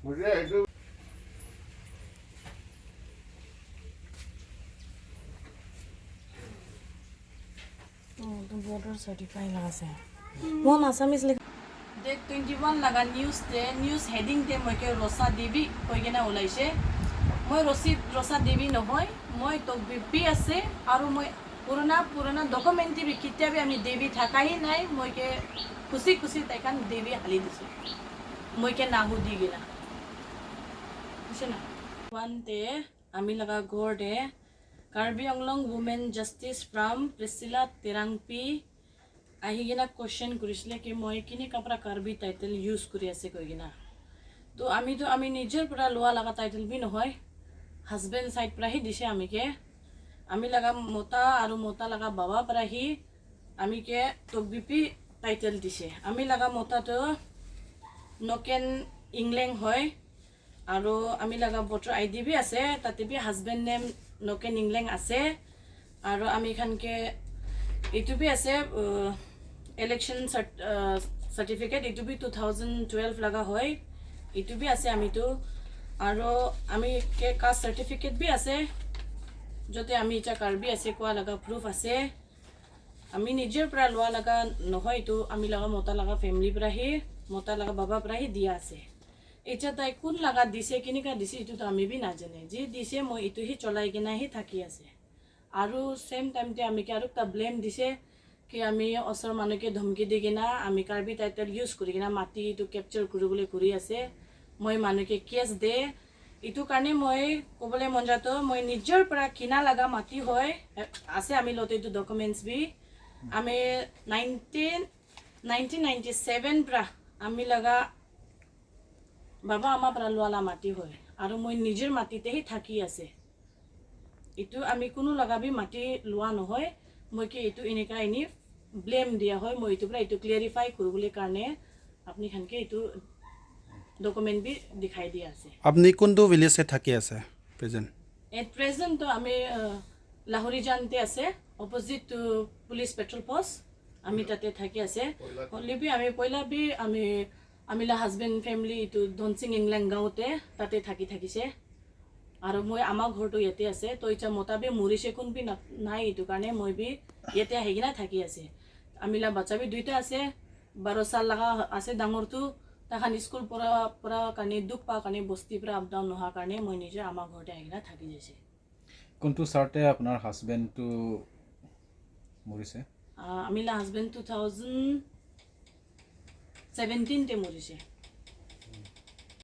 तो border certify लगा से वो आसामीज लिख Date 21 लगा न्यूज़ हेडिंग ते मैं रोसा देवी कोई के ना उलाइसे मैं रोसा देवी নহয় मैं tokbipi আছে আৰু मैं पुराना डॉक्यूमेंट भी कितना भी आमी देवी थाका ही नहीं मैं के खुशी ताइकान देवी हाली दिसो मैं के नाहु दी गिना बुझे ना वन ते आमी लगा घोर दे Karbi Anglong women justice from Priscilla Terangpi आही गिना क्वेश्चन करिसले कि मैं किने कपड़ा कार्बी टाइटल यूज करि आसे कइ गिना तो आमी निजर पुरा लोआ लगा टाइटल भी নহয় हस्बैंड साइड पुरा ही दिसे आमी के आमी लगा मोता आरो मोता लगा बाबा पुरा ही आमी के tokbipi टाइटल दिसे आमी लगा मोता तो नोकेन इंग्लैंड হয় आरो आमी लगा वोटर आईडी भी আছে ताते भी हस्बैंड नेम नोकेन इंग्लैंड আছে आरो आमी खान के इटु भी আছে इलेक्शन सर्टिफिकेट इटु भी 2012 लगा হয় इटु भी আছে आमी तो आरो आमी के कास्ट सर्टिफिकेट भी আছে जोते आमी इटा कार्बी আছে कोआ लगा प्रूफ আছে आमी निजर पुरा लोआ लगा নহয় तो आमी लगा मोता लगा फैमिली पुरा ही मोता लगा बाबा पुरा ही दिया আছে इटा ताई कुन लगा दिसे किनिका दिसे इटु तो आमी भी ना जाने जे दिसे মই इटु ही चलाई के ना ही थाकी আছে आरो सेम टाइम ते आमी के आरो ता ब्लेम दिसे कि आमी असर मानु के धमकी दि किना आमी कार्बी टाइटल यूज करि किना माटी इटु कैप्चर কৰিবলৈ কৰি আছে মই मानु के केस दे इटु कारणे মই कोबले मन जातो মই निजर पुरा किना लगा माटी হয় আছে आमी लते इटु डॉक्यूमेंट्स भी आमी 1997 पुरा आमी लगा बाबा आमा पुरा लोआला माटी হয় आरो মই निजर माटीते ही थाकी আছে इटु आमी कोनो लगा भी माटी लोआ নহয় মই के इटु इनेका इनी ब्लेम दिया হয় মই इटु पुरा इटु क्लियरिफाई কৰিবলৈ কাৰণে আপনি খানকে इटु डॉक्यूमेंट भी दिखाई दिया আছে আপনি কোনটো ভিলেজে থাকি আছে প্রেজেন্ট एट प्रेजेंट तो आमी लाहौरी जानते আছে opposite to police patrol post आमी ताते থাকি আছে ओनली भी आमी पहिला भी आमी ला हस्बैंड फैमिली इटु धनसिंग इंग्लैंड गाँवते ताते থাকিছে आरो মই आमा घरটো ইয়াতে আছে তো ইটা मोता भी मरिसे कोन भी নাই इटु कारणे মই भी ইয়াতে আহিনা থাকি আছে आमी ला बच्चा भी दुइटा আছে 12 साल लगा আছে डांगरটো ताखान स्कूल परा कारणे दुख पा कारणे बस्ती परा अप डाउन नहा कारणे মই নিজে आमा घरते আহিना থাকি যাইছে কোনটো সার্টে আপনার হাজবেন্ড তো মরিছে आमी ला हस्बैंड 2017 ते मरिसे